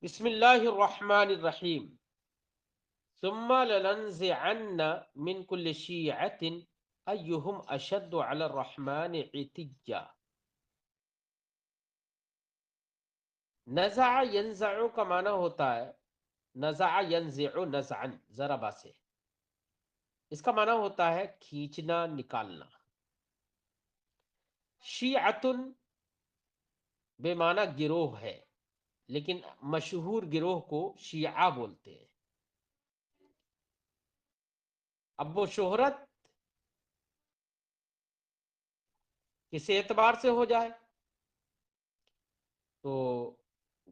بسم اللہ الرحمن الرحیم ثم لننزعن من كل شیعة ایہم اشد علی الرحمن عتیا۔ نزع ینزع کا معنی ہوتا ہے نزع ینزع نزعا ضربا سے، اس کا معنی ہوتا ہے کھینچنا نکالنا۔ شیعتن بے معنی گروہ ہے، لیکن مشہور گروہ کو شیعہ بولتے ہیں۔ اب وہ شہرت کس اعتبار سے ہو جائے تو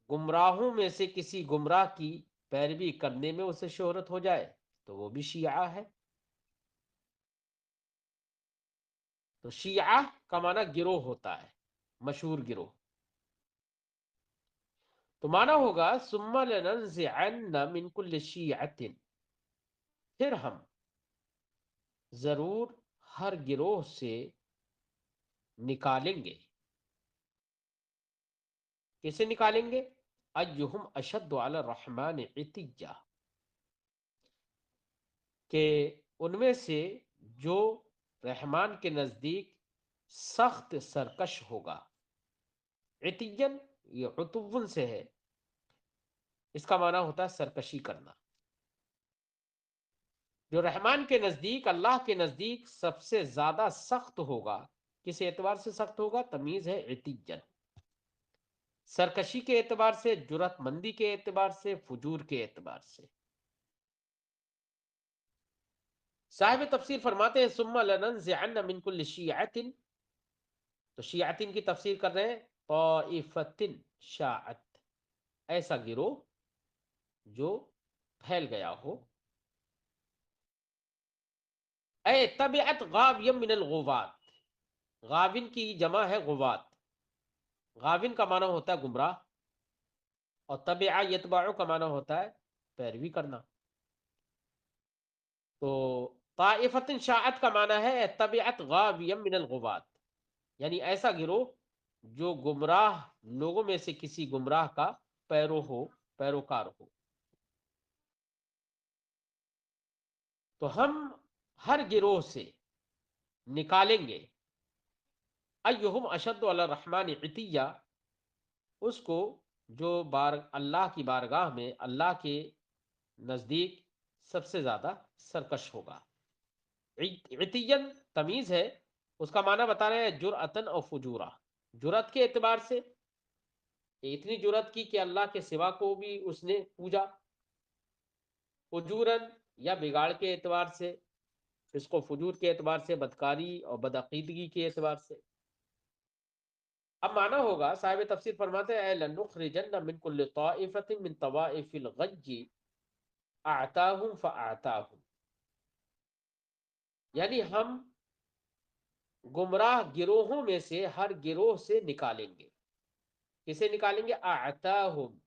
گمراہوں میں سے کسی گمراہ کی پیروی کرنے میں اسے شہرت ہو جائے تو وہ بھی شیعہ ہے۔ تو شیعہ کا معنی گروہ ہوتا ہے، مشہور گروہ۔ تو معنی ہوگا ثم لننزعن من كل شیعة، پھر ہم ضرور ہر گروہ سے نکالیں گے۔ کیسے نکالیں گے؟ ایہم اشد علی الرحمن عتیا، کہ ان میں سے جو رحمان کے نزدیک سخت سرکش ہوگا۔ عتین یہ عتون سے ہے، اس کا معنی ہوتا ہے سرکشی کرنا۔ جو رحمان کے نزدیک، اللہ کے نزدیک سب سے زیادہ سخت ہوگا، کس اعتبار سے سخت ہوگا؟ تمیز ہے عتین، سرکشی کے اعتبار سے، جرات مندی کے اعتبار سے، فجور کے اعتبار سے۔ صاحب تفسیر فرماتے ہیں ثم لننزعن من كل شیعة، تو شیعتن کی تفسیر کر رہے ہیں طائفتن شاعت، ایسا گروہ جو پھیل گیا ہو۔ اے تبعت غاویا من الغوات، غاوین کی جمع ہے غوات۔ غاوین کا معنی ہوتا ہے گمراہ، اور تبع یتبع کا معنی ہوتا ہے پیروی کرنا۔ تو طائفت شاعت کا معنی ہے تبعت غاویا من الغوات، یعنی ایسا گروہ جو گمراہ لوگوں میں سے کسی گمراہ کا پیروکار ہو۔ تو ہم ہر گروہ سے نکالیں گے ایہم اشد علی الرحمن عتیا، اس کو جو اللہ کی بارگاہ میں، اللہ کے نزدیک سب سے زیادہ سرکش ہوگا۔ عتین تمیز ہے، اس کا معنی بتا رہے ہیں جرأتن اور فجورا۔ جرأت کے اعتبار سے اتنی جرأت کی کہ اللہ کے سوا کو بھی اس نے پوجا۔ فجورن یا بگاڑ کے اعتبار سے، اس کو فجور کے اعتبار سے، بدکاری اور بدعقیدگی کے اعتبار سے۔ اب معنی ہوگا صاحب تفسیر فرماتے ہیں لنخرجن من كل طائفة من طوائف الغی اعتاہم فاعتاہم، یعنی ہم گمراہ گروہوں میں سے ہر گروہ سے نکالیں گے۔ کسے نکالیں گے؟ اعتاہم،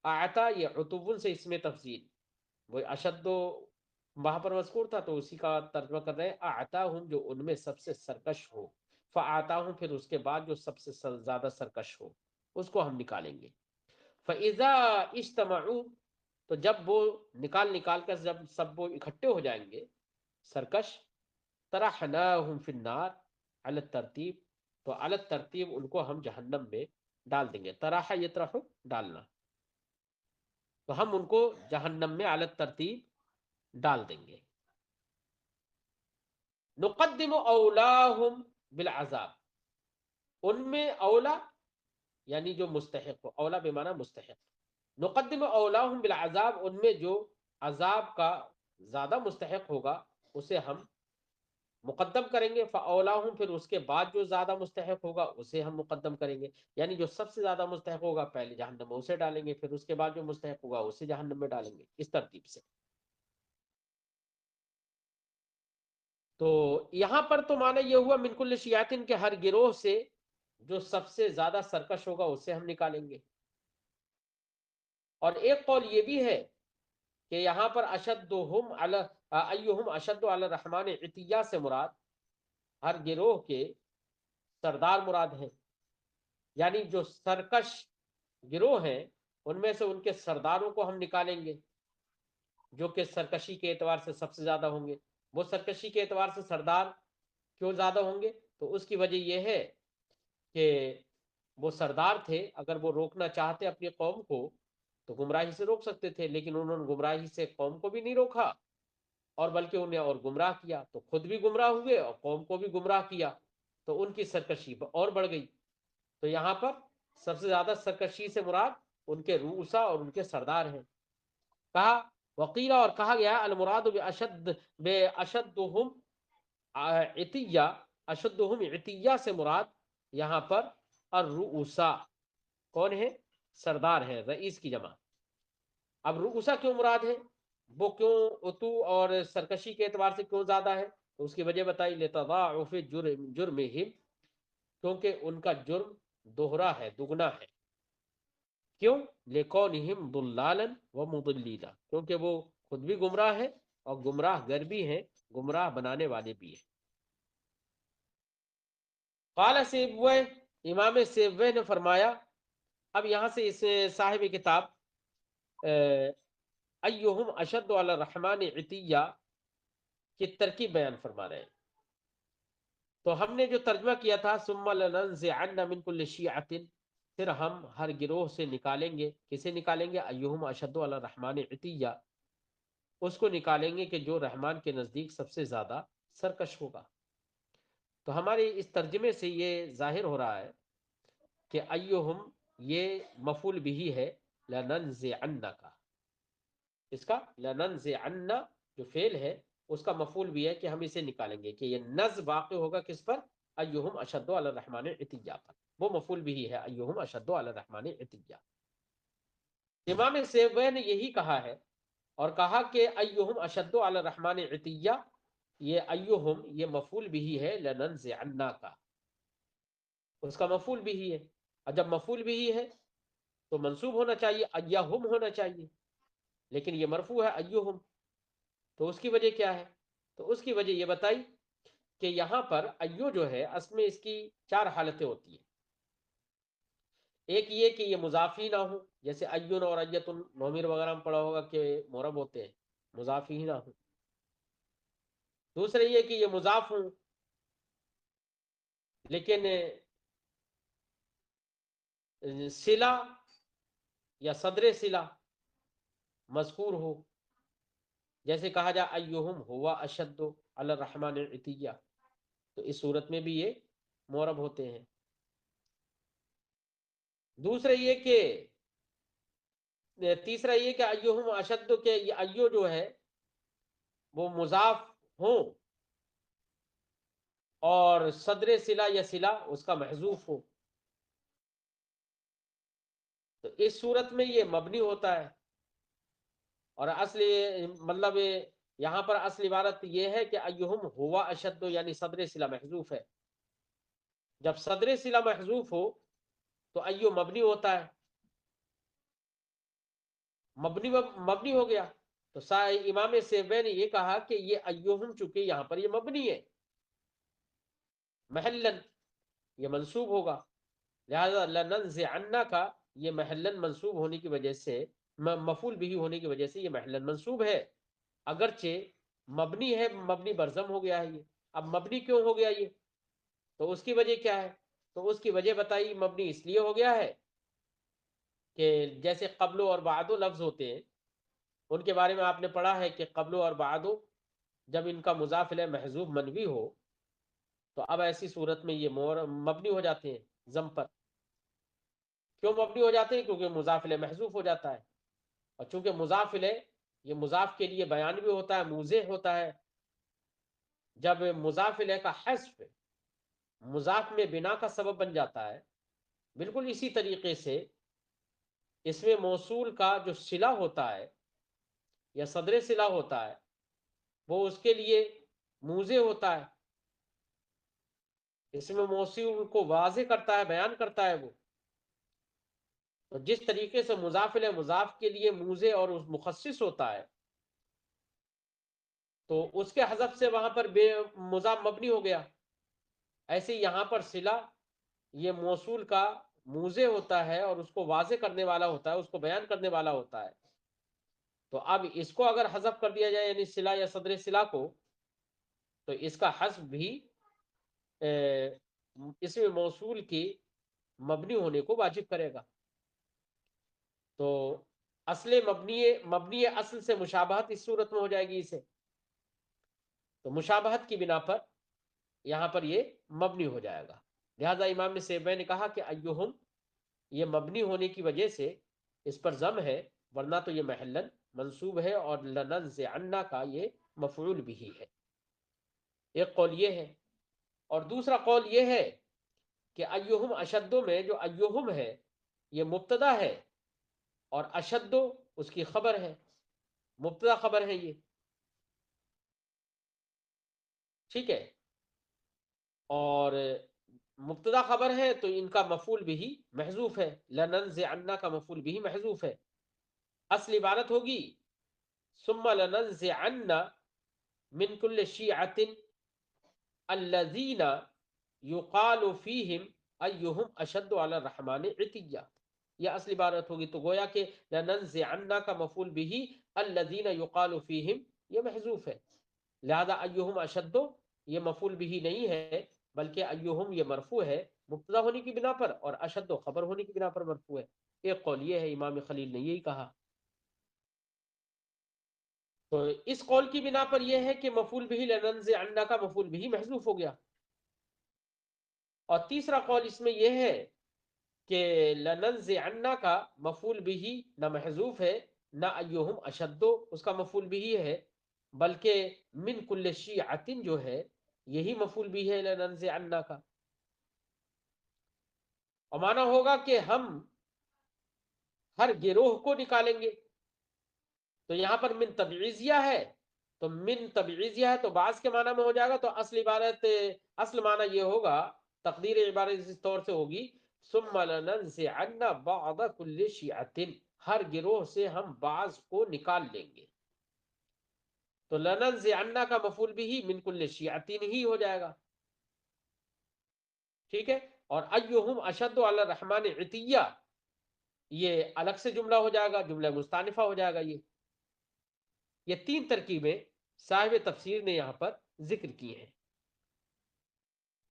اعتا یہ عتوبن سے اس میں تفصیل، وہ اشد وہاں پر مذکور تھا تو اسی کا ترجمہ کر رہے ہیں اعتاہم، جو ان میں سب سے سرکش ہو، فآتاہم پھر اس کے بعد جو سب سے زیادہ سرکش ہو اس کو ہم نکالیں گے۔ فَإِذَا اجْتَمَعُوا، تو جب وہ نکال کر جب سب وہ اکٹھے ہو جائیں گے سرکش، طرحناہم فی النار علی الترتیب، تو علی الترتیب ان کو ہم جہنم میں ڈال دیں گے۔ طرح یطرح ڈالنا، تو ہم ان کو جہنم میں علی الترتیب ڈال دیں گے۔ نقدم اولاہم بالعذاب، ان میں اولا یعنی جو مستحق ہو، اولا بمعنی مستحق، نقدم اولاہم بالعذاب، ان میں جو عذاب کا زیادہ مستحق ہوگا اسے ہم مقدم کریں گے، فاولاہم پھر اس کے بعد جو زیادہ مستحق ہوگا اسے ہم مقدم کریں گے، یعنی جو سب سے زیادہ مستحق ہوگا پہلے جہنم میں اسے ڈالیں گے، پھر اس کے بعد جو مستحق ہوگا اسے جہنم میں ڈالیں گے، اس ترتیب سے۔ تو یہاں پر تو معنی یہ ہوا من کل شیعتن کے ہر گروہ سے جو سب سے زیادہ سرکش ہوگا اسے ہم نکالیں گے۔ اور ایک قول یہ بھی ہے کہ یہاں پر اشدہم علی ایہم اشد علی الرحمن عتیہ سے مراد ہر گروہ کے سردار مراد ہیں، یعنی جو سرکش گروہ ہیں ان میں سے ان کے سرداروں کو ہم نکالیں گے جو کہ سرکشی کے اعتبار سے سب سے زیادہ ہوں گے. وہ سرکشی کے اعتبار سے سردار کیوں زیادہ ہوں گے؟ تو اس کی وجہ یہ ہے کہ وہ سردار تھے، اگر وہ روکنا چاہتے اپنی قوم کو تو گمراہی سے روک سکتے تھے، لیکن انہوں نے گمراہی سے قوم کو بھی نہیں روکا اور بلکہ انہیں اور گمراہ کیا، تو خود بھی گمراہ ہوئے اور قوم کو بھی گمراہ کیا، تو ان کی سرکشی اور بڑھ گئی. تو یہاں پر سب سے زیادہ سرکشی سے مراد ان کے رؤسا اور ان کے سردار ہیں. کہا وقیلا، اور کہا گیا المراد بے اشدہم عطیہ، اشدہم عطیہ سے مراد یہاں پر الرؤسا کون ہے؟ سردار ہے، رئیس کی جمع. اب رؤسا کیوں مراد ہے؟ وہ کیوں اتو اور سرکشی کے اعتبار سے کیوں زیادہ ہے؟ تو اس کی وجہ بتائی لتضاعف جرمہم، کیونکہ ان کا جرم دوہرا ہے، دگنا ہے. کیوں؟ لکونہم ضلالا ومضلیلا، کیونکہ وہ خود بھی گمراہ ہے اور گمراہ گر بھی ہیں، گمراہ بنانے والے بھی ہیں. قال سیبویہ، امام سیبویہ نے فرمایا. اب یہاں سے اس صاحب کتاب ایہم اشد علی الرحمن عطیہ کی ترکیب بیان فرما رہے ہیں. تو ہم نے جو ترجمہ کیا تھا ثم لننزعن من کل شیعۃ، پھر ہم ہر گروہ سے نکالیں گے. کسے نکالیں گے؟ ایہم اشد علی الرحمن عطیہ، اس کو نکالیں گے کہ جو رحمان کے نزدیک سب سے زیادہ سرکش ہوگا. تو ہمارے اس ترجمے سے یہ ظاہر ہو رہا ہے کہ ایہم یہ مفعول بھی ہے لننزعن کا. اس کا لننزعن جو فعل ہے اس کا مفعول بھی ہے کہ ہم اسے نکالیں گے، کہ یہ نز واقع ہوگا کس پر؟ ایہم اشد علی الرحمن عطیہ پر. وہ مفعول بھی ہے ایہم اشد علی الرحمن عطیہ. امام سیبوی نے یہی کہا ہے اور کہا کہ ایہم اشد علی الرحمن عطیہ، یہ ایہم یہ مفعول بھی ہے لننزعن کا، اس کا مفعول بھی ہے. اور جب مفعول بھی ہے تو منصوب ہونا چاہیے، ایہم ہونا چاہیے، لیکن یہ مرفوع ہے ایہم. تو اس کی وجہ کیا ہے؟ تو اس کی وجہ یہ بتائی کہ یہاں پر ایو جو ہے اصل میں اس کی چار حالتیں ہوتی ہیں. ایک یہ کہ یہ مضافی نہ ہو، جیسے ایون اور ایتن نومیر وغیرہ میں پڑھا ہوگا کہ معرب ہوتے ہیں، مضافی ہی نہ ہو. دوسرے یہ کہ یہ مضاف ہوں لیکن صلہ یا صدر صلہ مذکور ہو، جیسے کہا جا ایہم ہوا اشد علی الرحمن عطیہ، تو اس صورت میں بھی یہ معرب ہوتے ہیں. دوسرے یہ کہ تیسرا یہ کہ ایہم اشد کے یہ ایو جو ہے وہ مضاف ہوں اور صدر صلہ یا صلہ اس کا محذوف ہو، تو اس صورت میں یہ مبنی ہوتا ہے. اور اصل مطلب یہاں پر اصل عبارت یہ ہے کہ ایہم ہوا اشد یعنی صدر صلہ محذوف ہے. جب صدر صلہ محذوف ہو تو ایو مبنی ہوتا ہے، مبنی ہو گیا. تو امام سیبوی نے یہ کہا کہ یہ ایہم چونکہ یہاں پر یہ مبنی ہے محلن، یہ منصوب ہوگا، لہذا لننزعن کا یہ محلن منصوب ہونے کی وجہ سے، مفعول بھی ہونے کی وجہ سے یہ محلن منصوب ہے، اگرچہ مبنی ہے، مبنی برزم ہو گیا ہے یہ. اب مبنی کیوں ہو گیا یہ؟ تو اس کی وجہ کیا ہے؟ تو اس کی وجہ بتائی مبنی اس لیے ہو گیا ہے کہ جیسے قبل اور بعد لفظ ہوتے ہیں ان کے بارے میں آپ نے پڑھا ہے کہ قبل اور بعد جب ان کا مضاف الیہ محذوف منوی ہو تو اب ایسی صورت میں یہ مبنی ہو جاتے ہیں ضم پر. کیوں مبنی ہو جاتے ہیں؟ کیونکہ مضاف الیہ محذوف ہو جاتا ہے، اور چونکہ مضاف الیہ یہ مضاف کے لیے بیان بھی ہوتا ہے، موضح ہوتا ہے. جب مضاف الیہ کا حذف مضاف میں بنا کا سبب بن جاتا ہے، بالکل اسی طریقے سے اس میں موصول کا جو صلہ ہوتا ہے یا صدر صلہ ہوتا ہے وہ اس کے لیے موضح ہوتا ہے، اس میں موصول کو واضح کرتا ہے، بیان کرتا ہے وہ. تو جس طریقے سے مضاف الیہ مضاف کے لیے موضح اور اس مخصص ہوتا ہے تو اس کے حذف سے وہاں پر مضاف مبنی ہو گیا، ایسے یہاں پر صلہ یہ موصول کا موزے ہوتا ہے اور اس کو واضح کرنے والا ہوتا ہے، اس کو بیان کرنے والا ہوتا ہے، تو اب اس کو اگر حذف کر دیا جائے یعنی صلہ یا صدر صلہ کو، تو اس کا حذف بھی اسم موصول کی مبنی ہونے کو واجب کرے گا. تو اصل مبنی اصل سے مشابہت اس صورت میں ہو جائے گی اسے، تو مشابہت کی بنا پر یہاں پر یہ مبنی ہو جائے گا. لہذا امام سیبوی نے کہا کہ ایہم یہ مبنی ہونے کی وجہ سے اس پر ضم ہے، ورنہ تو یہ محلن منصوب ہے، اور لننزعن کا یہ مفعول بھی ہے. ایک قول یہ ہے، اور دوسرا قول یہ ہے کہ ایہم اشدو میں جو ایہم ہے یہ مبتدا ہے، اور اشدو اس کی خبر ہے، مبتدا خبر ہے یہ، ٹھیک ہے. اور مبتدا خبر ہے تو ان کا مفعول بھی محذوف ہے، لننزعن کا مفعول بھی محذوف ہے. اصل عبارت ہوگی ثم لننزعن من كل شیعة الذین یقال فیہم ایہم اشد علی الرحمن عتیہ، یہ اصل عبارت ہوگی. تو گویا کہ لننزعن کا مفعول بھی الذین یقال فیہم یہ محذوف ہے، لہذا ایہم اشد یہ مفعول بھی نہیں ہے، بلکہ ایہم یہ مرفوع ہے مبتدا ہونے کی بنا پر، اور اشد خبر ہونے کی بنا پر مرفوع ہے. ایک قول یہ ہے، امام خلیل نے یہی کہا. تو اس قول کی بنا پر یہ ہے کہ مفعول بھی لننزعن کا مفعول بھی محذوف ہو گیا. اور تیسرا قول اس میں یہ ہے کہ لننزعن کا مفعول بھی نہ محذوف ہے نہ ایہم اشدو اس کا مفعول بھی ہے، بلکہ من کل شیعۃ جو ہے یہی مفعول بھی ہے لننزعن کا. اور معنی ہوگا کہ ہم ہر گروہ کو نکالیں گے. تو یہاں پر من تبعیضیہ ہے، تو من تبعیضیہ ہے تو بعض کے معنی میں ہو جائے گا. تو اصل عبارت اصل معنی یہ ہوگا، تقدیر عبارت اس طور سے ہوگی ثم لننزعن بعض كل شیعۃ، ہر گروہ سے ہم بعض کو نکال لیں گے. تو لننزعن کا مفعول بھی من كل شیعۃ ہی ہو جائے گا، ٹھیک ہے. اور ایہم اشد علی الرحمن عتیہ یہ الگ سے جملہ ہو جائے گا، جملہ مستانفہ ہو جائے گا. یہ تین ترکیبیں صاحب تفسیر نے یہاں پر ذکر کی ہیں.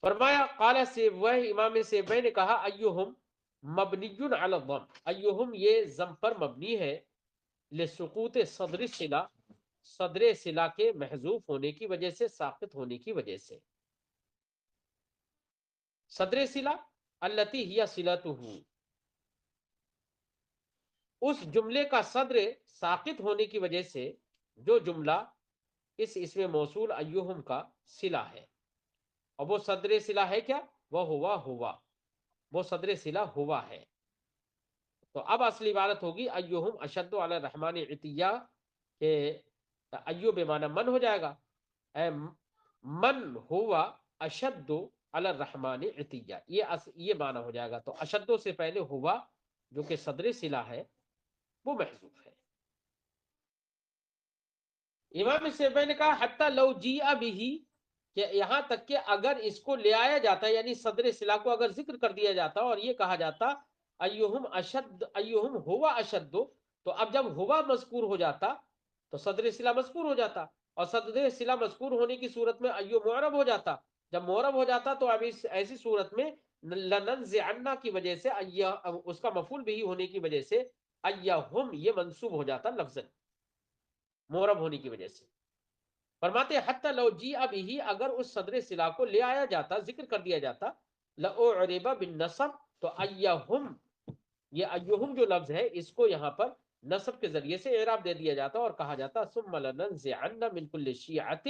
فرمایا قال سیبوی، امام سیبوی نے کہا ایہم مبنی علی الضم، ایہم یہ ضم پر مبنی ہے، لسقوط صدر الصلہ، صدر صلہ کے محذوف ہونے کی وجہ سے، ساقط ہونے کی وجہ سے. صدر صلہ التی ہی صلتہ، اس جملے کا صدر ساقط ہونے کی وجہ سے جو جملہ اس اسم موصول ایہم کا صلہ ہے. اور وہ صدر صلہ ہے کیا؟ وہ وہ صدر صلہ ہوا ہے. تو اب اصلی عبارت ہوگی ایہم اشد علی الرحمن عتیہ، کہ ایو بمعنی من ہو جائے گا، اے من ہوا اشد علی الرحمن عتیہ، یہ معنی ہو جائے گا. تو اشدو سے پہلے ہوا جو کہ صدر صلہ ہے وہ محذوف ہے. امام سیبوی نے کہا حتی لو جیء بہ، کہ یہاں تک کہ اگر اس کو لے آیا جاتا، یعنی صدر صلہ کو اگر ذکر کر دیا جاتا اور یہ کہا جاتا ایہم اشد، ایہم ہوا اشد، تو اب جب ہوا مذکور ہو جاتا تو صدر صلہ مذکور ہو جاتا، اور صدر صلہ مذکور ہونے کی صورت میں ایو معرب ہو جاتا. جب معرب ہو جاتا تو اب اس ایسی صورت میں لننزعن کی وجہ سے اس کا مفعول بھی ہونے کی وجہ سے ایہم یہ منصوب ہو جاتا لفظاً، معرب ہونے کی وجہ سے. فرماتے حتی لو جیء بہ، اگر اس صدر صلہ کو لے آیا جاتا، ذکر کر دیا جاتا، لأعرب بالنصب، تو ایہم یہ ایہم جو لفظ ہے اس کو یہاں پر نصب کے ذریعے سے اعراب دے دیا جاتا اور کہا جاتا ثم لننزعن من كل شیعۃ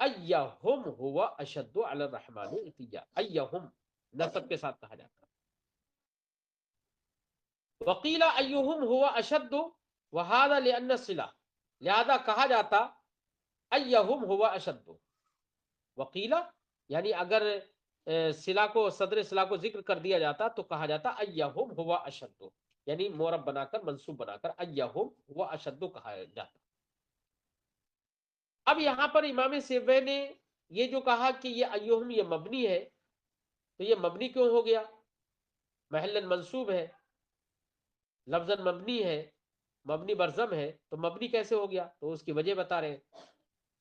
ایہم ہوا اشد علی الرحمن عتیہ، ایہم نصب کے ساتھ کہا جاتا. وقیل ایہم ہوا اشد وہذا لأن الصلہ، لہذا کہا جاتا ایہم ہوا اشد. وقیلا یعنی اگر صلہ کو، صدر صلہ کو ذکر کر دیا جاتا تو کہا جاتا ایہم ہوا اشد، یعنی معرب بنا کر، منصوب بنا کر ایہم ہوا اشد کہا جاتا. اب یہاں پر امام سیبوی نے یہ جو کہا کہ یہ ایہم یہ مبنی ہے، تو یہ مبنی کیوں ہو گیا؟ محلا منصوب ہے، لفظ مبنی ہے، مبنی برزم ہے، تو مبنی کیسے ہو گیا؟ تو اس کی وجہ بتا رہے ہیں،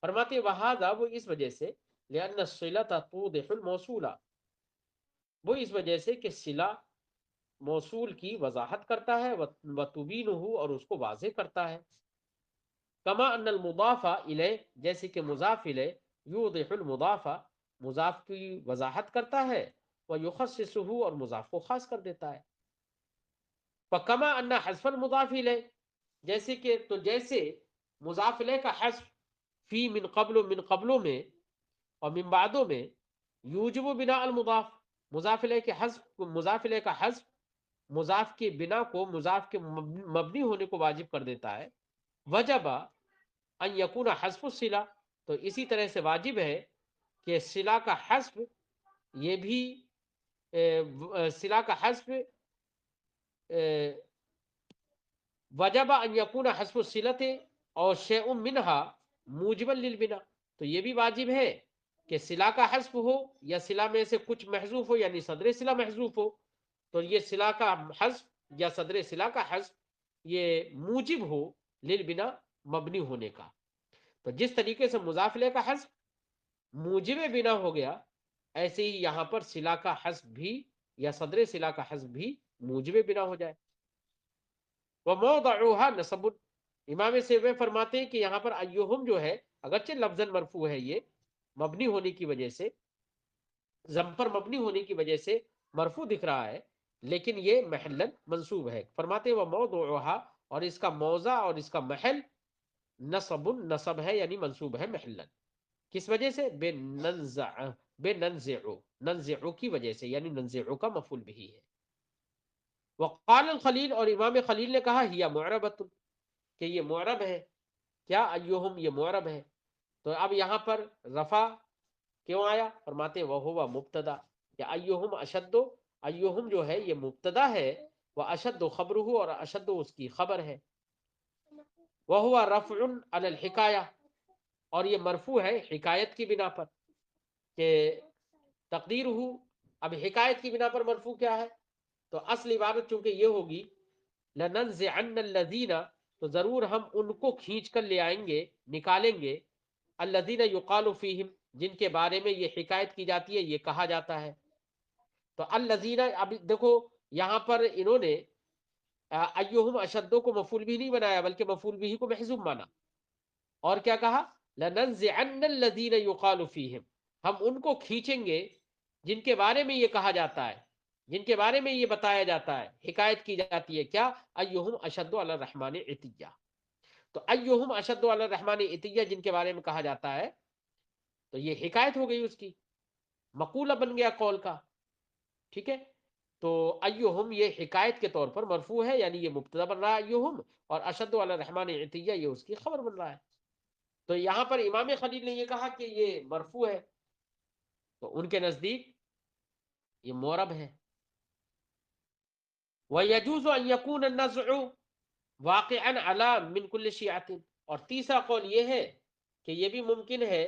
فرماتے وہذا، وہ اس وجہ سے، لأن الصلة توضح الموصولہ، وہ اس وجہ سے کہ صلہ موصول کی وضاحت کرتا ہے، وتبینہ، اور اس کو واضح کرتا ہے، کما ان المضاف الیہ، جیسے کہ مضاف الیہ یوضح المضاف، مضاف کی وضاحت کرتا ہے، ویخصصہ، اور مضاف کو خاص کر دیتا ہے، فکما ان حذف المضاف الیہ، جیسے کہ، تو جیسے مضاف الیہ کا حذف فی من قبل، من قبلوں میں اور من بعدوں میں، یوجب بناء المضاف، مضاف الیہ کے حذف، مضاف الیہ کا حذف مضاف کے بنا کو، مضاف کے مبنی ہونے کو واجب کر دیتا ہے، وجب ان یکون حذف الصلہ، تو اسی طرح سے واجب ہے کہ صلہ کا حذف، یہ بھی صلہ کا حذف وجب ان یکون حذف الصلۃ اور شیء منها موجبا للبناء، تو یہ بھی واجب ہے کہ صلہ کا حذف ہو، یا صلہ میں سے کچھ محذوف ہو، یعنی صدر صلہ محذوف ہو، تو یہ صلہ کا حذف یا صدر صلہ کا حذف یہ موجب ہو للبناء، مبنی ہونے کا، تو جس طریقے سے مضاف الیہ کا حذف موجب بنا ہو گیا، ایسے ہی یہاں پر صلہ کا حذف بھی یا صدر صلہ کا حذف بھی موجب بنا ہو جائے۔ وموضعها نصب، امام سیوی فرماتے ہیں کہ یہاں پر ایہم جو ہے، اگرچہ لفظاً مرفوع ہے، یہ مبنی ہونے کی وجہ سے، ضم پر مبنی ہونے کی وجہ سے مرفوع دکھ رہا ہے، لیکن یہ محلاً منصوب ہے، فرماتے وموضعها، اور اس کا موضع اور اس کا محل نصب، نصب ہے یعنی منصوب ہے محلاً، کس وجہ سے؟ بے ننزع، بے ننزعو، ننزعو کی وجہ سے، یعنی ننزعو کا مفعول بھی ہے۔ وقال الخلیل، اور امام خلیل نے کہا ہی معربۃ، کہ یہ معرب ہے، کیا؟ ایہم، یہ معرب ہے، تو اب یہاں پر رفع کیوں آیا؟ فرماتے وہو مبتدا، کہ ایہم اشد، ایہم جو ہے یہ مبتدا ہے، وہ اشد خبرہ، اور اشد اس کی خبر ہے، وہو رفع علی الحکایہ، اور یہ مرفوع ہے حکایت کی بنا پر، کہ تقدیر ہو، اب حکایت کی بنا پر مرفوع کیا ہے؟ تو اصل عبارت چونکہ یہ ہوگی لننزعن الذین، تو ضرور ہم ان کو کھینچ کر لے آئیں گے، نکالیں گے، الذین یقال فیہم، جن کے بارے میں یہ حکایت کی جاتی ہے، یہ کہا جاتا ہے، تو الذین، اب دیکھو یہاں پر انہوں نے ایہم اشدو کو مفعول بھی نہیں بنایا، بلکہ مفعول بھی کو محذوف مانا، اور کیا کہا؟ لننزعن الذین یقال فیہم، ہم ان کو کھینچیں گے جن کے بارے میں یہ کہا جاتا ہے، جن کے بارے میں یہ بتایا جاتا ہے، حکایت کی جاتی ہے، کیا؟ ایہم اشد علی الرحمن عتیہ، تو ایہم اشد علی الرحمن عتیہ جن کے بارے میں کہا جاتا ہے، تو یہ حکایت ہو گئی، اس کی مقولہ بن گیا قول کا، ٹھیک ہے، تو ایہم یہ حکایت کے طور پر مرفوع ہے، یعنی یہ مبتدا بن رہا ہے ایہم، اور اشد علی الرحمن عتیہ یہ اس کی خبر بن رہا ہے، تو یہاں پر امام خلیل نے یہ کہا کہ یہ مرفوع ہے، تو ان کے نزدیک یہ معرب ہے۔ وَيَجُوزُ أَن يَكُونَ النَّزْعُ وَاقِعًا عَلَى مِنْ كُلِّ شِيعَةٍ، اور تیسرا قول یہ ہے کہ یہ بھی ممکن ہے،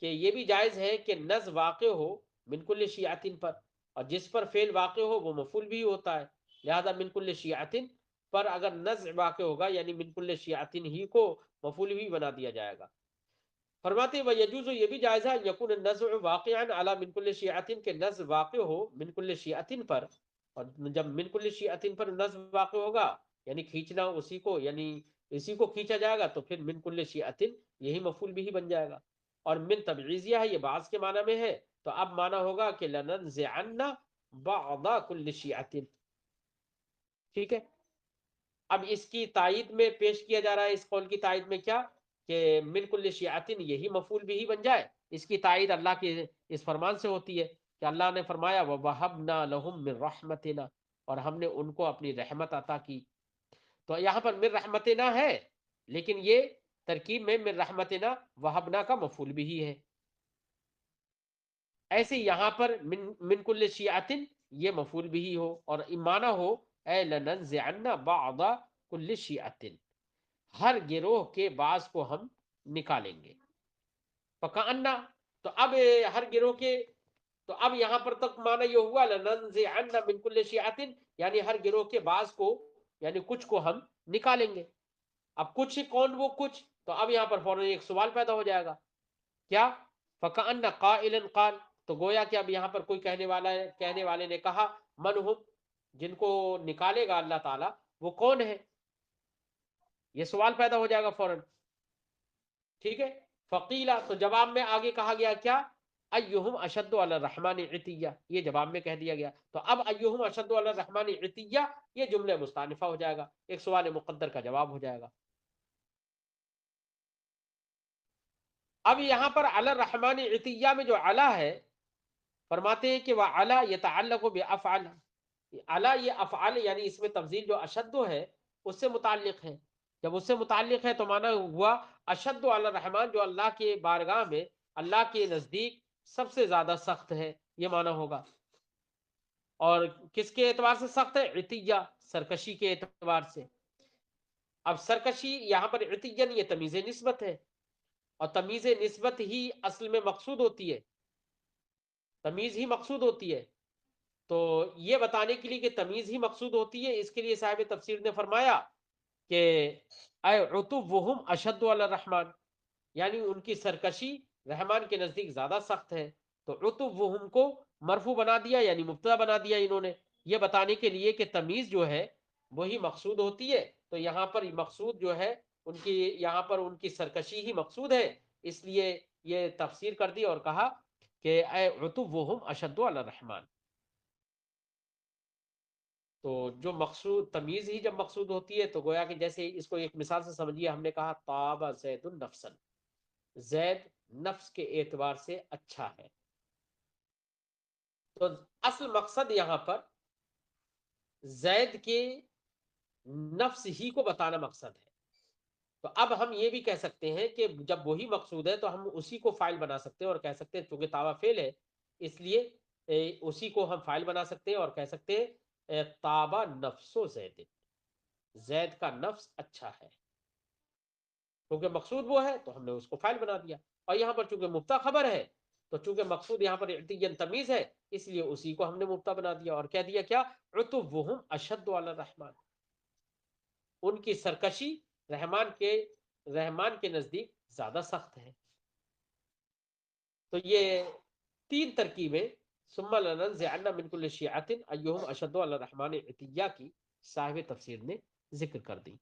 کہ یہ بھی جائز ہے کہ نز واقع ہو من کل شیعتن پر، اور جس پر فعل واقع ہو وہ مفعول بھی ہوتا ہے، لہذا من کل شیعتن پر اگر نز واقع ہوگا، یعنی من کل شیعتن ہی کو مفعول بھی بنا دیا جائے گا، فرماتے ہیں وَيَجُوزُ، یہ بھی جائز ہے، یکون النزع واقعا علی من کل شیعتن، کہ نز واقع ہو من کل شیعتن پر، اور جب من کل شیعتن پر نز واقع ہوگا یعنی کھینچنا اسی کو، یعنی اسی کو کھینچا جائے گا، تو پھر من کل شیعتن یہی مفعول بھی بن جائے گا، اور من تبعیضیہ ہے، یہ بعض کے معنی میں ہے، تو اب معنی ہوگا کہ لننزعن بعض کل شیعتن، ٹھیک ہے، اب اس کی تائید میں پیش کیا جا رہا ہے، اس قول کی تائید میں کیا؟ کہ من کل شیعتن یہی مفعول بھی بن جائے، اس کی تائید اللہ کے اس فرمان سے ہوتی ہے کہ اللہ نے فرمایا وَوَهَبْنَا لَهُم مِّن رَحْمَتِنَا، اور ہم نے ان کو اپنی رحمت عطا کی، تو یہاں پر من رحمتنا ہے، لیکن یہ ترکیب میں من رحمتنا وہبنا کا مفعول بھی ہے، ایسے یہاں پر من کل شیعتن یہ مفعول بھی ہو، اور معنی ہو اے لننزعن بعض کل شیعتن، ہر گروہ کے بعض کو ہم نکالیں گے، فکأن، تو اب ہر گروہ کے تو اب یہاں پر تک معنی یہ ہوا لننزعن من کل شیعۃ، یعنی ہر گروہ کے بعض کو، یعنی کچھ کو ہم نکالیں گے. اب کچھ کون وہ کچھ؟ تو اب یہاں پر فوراً ایک سوال پیدا ہو جائے گا، کیا؟ فکأن قائلا قال، تو گویا کہ اب یہاں پر کوئی کہنے والے نے کہا، من ہم، جن کو نکالے گا اللہ تعالیٰ وہ کون ہے؟ یہ سوال پیدا ہو جائے گا فوراً. ٹھیک ہے. فقیلا، تو جواب میں آگے کہا گیا کیا؟ ایہم اشد علی الرحمن عتیہ، یہ جواب میں کہہ دیا گیا. تو اب ایہم اشد علی الرحمن عتیہ یہ جملہ مستانفہ ہو جائے گا، ایک سوال مقدر کا جواب ہو جائے گا. اب یہاں پر علی الرحمن عتیہ میں جو علی ہے، فرماتے ہیں کہ وہ علی یتعلق بافعل، علی یہ افعال یعنی اس میں تفضیل جو اشد ہے اس سے متعلق ہے. جب اس سے متعلق ہے تو معنی ہوا اشد علی الرحمن، جو اللہ کے بارگاہ میں، اللہ کے نزدیک سب سے زیادہ سخت ہے، یہ معنی ہوگا. اور کس کے اعتبار سے سخت ہے؟ عتیہ، سرکشی کے اعتبار سے. اب سرکشی یہاں پر عتین یہ تمیز نسبت ہے، اور تمیز نسبت ہی اصل میں مقصود ہوتی ہے، تمیز ہی مقصود ہوتی ہے. تو یہ بتانے کے لیے کہ تمیز ہی مقصود ہوتی ہے، اس کے لیے صاحب تفسیر نے فرمایا کہ اے عتوہم اشد علی الرحمن، یعنی ان کی سرکشی رحمان کے نزدیک زیادہ سخت ہے. تو عتوہم کو مرفوع بنا دیا، یعنی مبتدا بنا دیا انہوں نے، یہ بتانے کے لیے کہ تمیز جو ہے وہی مقصود ہوتی ہے. تو یہاں پر مقصود جو ہے ان کی، یہاں پر ان کی سرکشی ہی مقصود ہے، اس لیے یہ تفسیر کر دی اور کہا کہ اے عتوہم اشد علی الرحمن. تو جو مقصود تمیز ہی جب مقصود ہوتی ہے تو گویا کہ جیسے اس کو ایک مثال سے سمجھیے، ہم نے کہا طاب زید النفس، زید نفس کے اعتبار سے اچھا ہے. تو اصل مقصد یہاں پر زید کے نفس ہی کو بتانا مقصد ہے. تو اب ہم یہ بھی کہہ سکتے ہیں کہ جب وہی مقصود ہے تو ہم اسی کو فائل بنا سکتے ہیں اور کہہ سکتے ہیں چونکہ تابع فعل ہے اس لیے اسی کو ہم فائل بنا سکتے ہیں اور کہہ سکتے ہیں تابع نفس و زید، زید کا نفس اچھا ہے. کیونکہ مقصود وہ ہے تو ہم نے اس کو فائل بنا دیا. اور یہاں پر چونکہ مبتدا خبر ہے تو چونکہ مقصود یہاں پر اعتین تمیز ہے اس لیے اسی کو ہم نے مبتدا بنا دیا اور کہہ دیا کیا؟ عتوہم اشد علی الرحمن، ان کی سرکشی رحمان کے نزدیک زیادہ سخت ہے. تو یہ تین ترکیبیں ثم لننزعن من کل شیعۃ ایہم اشد علی الرحمن عتیہ کی صاحب تفسیر نے ذکر کر دی.